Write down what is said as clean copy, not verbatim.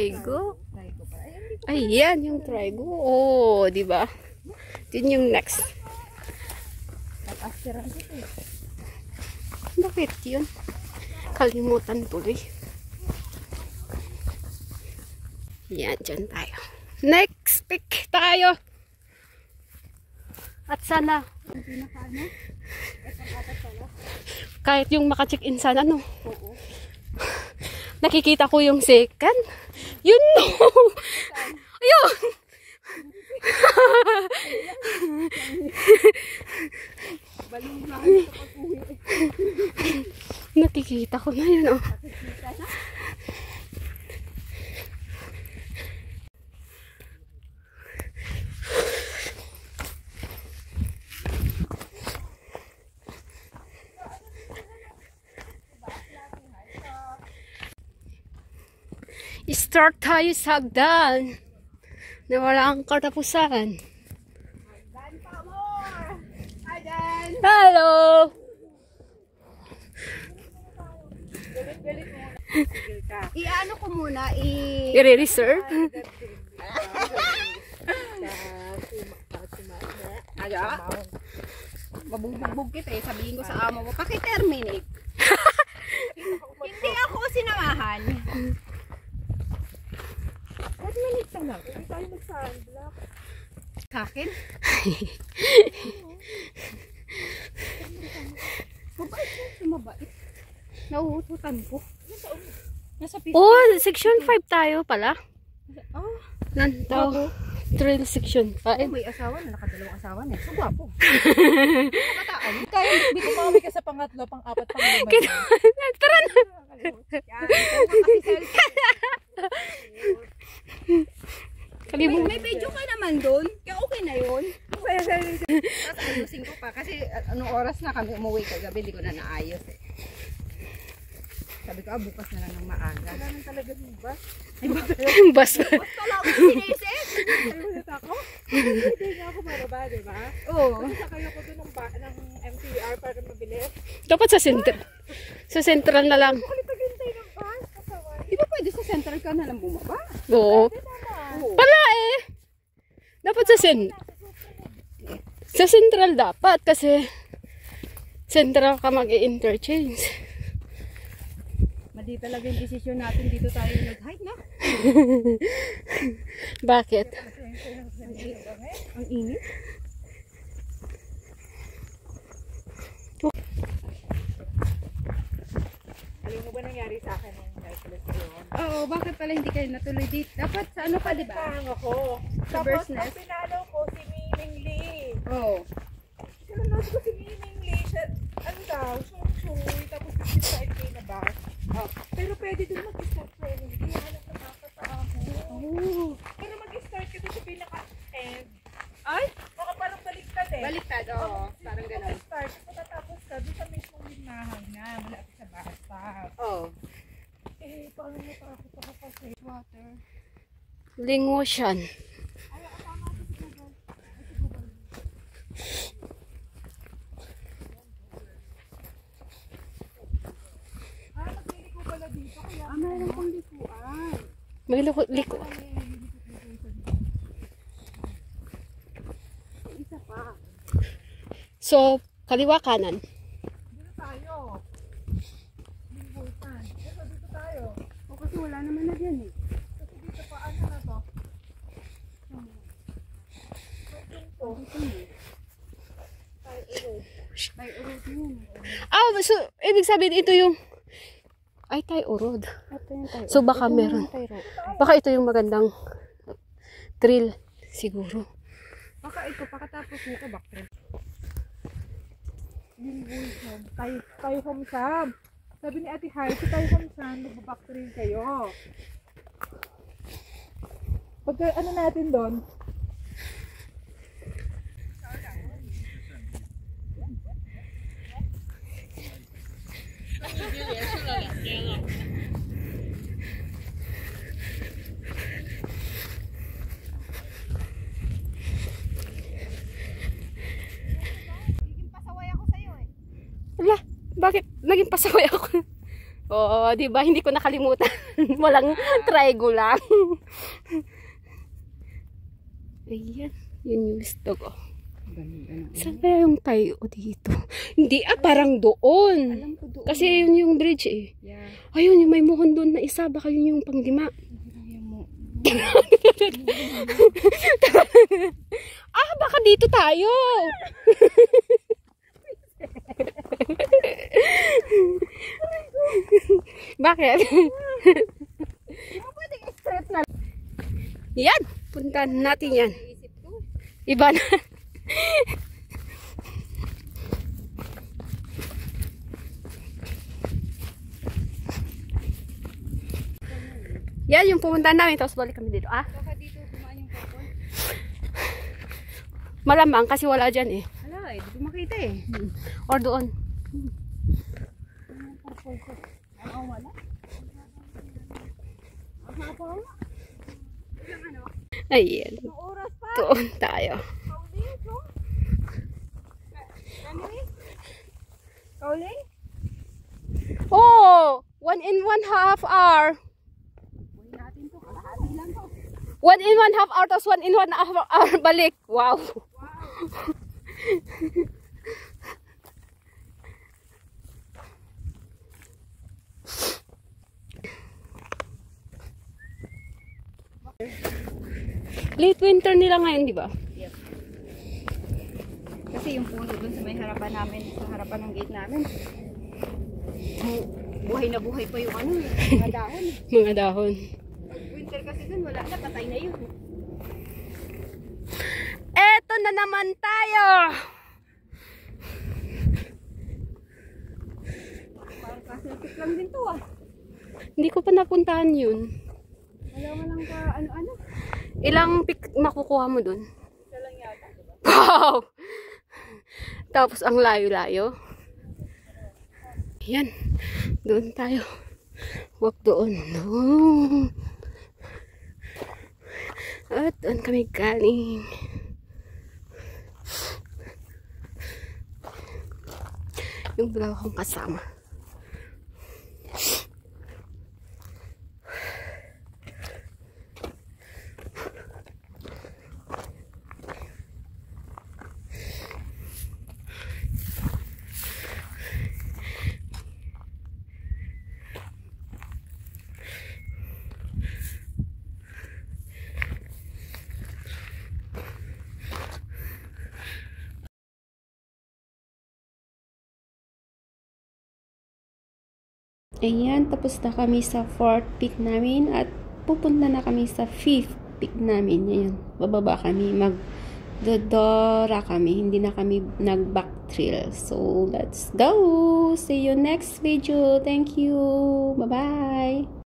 Trigo. Ayan, yung trigo. Oh, di ba? Yun yung next. Bakit yun? Kalimutan tuloy. Yan, dyan tayo. Next pick tayo. At sana kahit yung maka-check-in sana, no? Nakikita ko yung second. Yun, no! Ayun! Nakikita ko na yun, oh. Start tayo sa hagdan na wala ang katapusan. Hello! I-ano ko muna, I-reserve? mabugbog kita eh. Sabihin ko sa amo mo, paki-terminate. Hindi ako sinamahan. 10 minutes lang. Hindi tayo mag-sunblock. Sa akin? Mabait mo, sumabait. Nauututan ko. Oh, section 5 tayo pala. Oh, Nanto. Trail section 5. may asawa na, nakadalawang asawa na. So, gwapo. Kataan. Kaya hindi ko mauwi ka sa pangatlo, pang-apat, pang-lima. Tara na. May video ka naman doon. Kaya okay na yun. Tapos ayusin ko pa. Kasi anong oras na kami umuwi kagabi, hindi ko na naayos eh. Sabi ko, bukas na lang ng maaga. Wala nang talaga yung bus. Bas. Basta lang ako sinisip. Ayun ako. Hindi nga ako maraba, diba? Oo. Kasi sakay ako doon ng MTR para mabilis. Dapat sa center. Sa central na lang. Kulit naghintay ng bus. Kasaway. Di ba pwede sa central ka na lang bumaba? Oo. Oo. Pala eh. Dapat sa central dapat kasi central ka mag-i-interchange. Madi talaga yung desisyon natin dito tayo nag-hike na. Bakit? Ang init. Alam mo ba nangyari sa akin ng necklace yun? Oo, bakit pala hindi kayo natuloy dito? Dapat sa ano pa, di ba? Tang ako. Sa Tapos bird's ang nest? pinalo ko si Miming Lee. Oo. Sinunod ko si Miming Lee. Siya, ano daw, sung-sung. Tapos 55K na ba? Oh. Pero pwede dun mag-start training. Kaya alam na makakataamo. Oh. Pero mag-start ka dun sa pinaka-end. Ay? Baka parang baliktad eh. Baliktad, oo. Parang gano'n. Mag-start. Matatapos ka dun sa mismong lignahan na. Malapit sa bathtub. Oo. Eh, paano natakot ako kasi water? Lingotian. Nagbili ko pala dito. Kaya Mayroon pang likuan. May liko. Isa pa. So, kaliwa kanan. dito tayo. Linggutan. Ito, dito tayo. O kasi wala naman na dyan eh. Kasi dito pa, ano na to? By urod yun. Ah, so, ibig sabihin ito yung ay, tayo urod. Ito yung tayo. So, baka Ito meron. yung tayo. Baka ito yung magandang trail. Siguro. Baka ito, pakatapos nito, backtrail. Linggutan. Tayo home Sam. Sabi ni Ate Har, si tayo home Sam, mag-backtrail kayo. Pagka ano natin doon, Ala, bakit naging pasaway ako? Oo, di ba? Hindi ko nakalimutan. Walang trigo lang. Ayan. Yun yung gusto ko. Saan kaya yung tayo dito? Hindi, parang doon. Alam ko doon. Kasi yun yung bridge eh. Yeah. Ayun, yung may muhon doon na isa. Baka yun yung panglima. Baka dito tayo. Bakit? Yan, puntahan natin yan. Iba na. Yan yung pumuntahan namin, tapos balik kami dito. Baka dito kumaan yung kapon. Malamang kasi wala dyan eh. Wala, hindi ko makita eh. Or doon. Ano, wala? Ang haba na. Ayan. Ang oras pa. Doon tayo. Kauling, no? Kami? Kauling? Oh! 1.5 hour. Buhin natin to. Kalahati lang to. 1.5 hour, tapos 1.5 hour balik. Wow. Late winter nila ngayon, di ba? Yep. Kasi yung puno dun sa may harapan namin, sa harapan ng gate namin, buhay na buhay pa yung ano eh, mga dahon. Mga dahon. Winter kasi dun, wala na, patay na yun. Eto na naman tayo! Parang kasilpit lang din to ah. Hindi ko pa napuntahan yun. Wala mo lang ka ano-ano. Ilang pic makukuha mo dun? Isa lang yata, diba? Wow! Tapos ang layo-layo. Yan. Doon tayo. Walk doon. Doon. At doon kami galing. Yung dalawa kong kasama. Ayan, tapos na kami sa 4th peak namin at pupunta na kami sa 5th peak namin. Ayan, bababa kami, magdodora kami, hindi na kami nag-back trail. So, let's go! See you next video. Thank you! Bye-bye!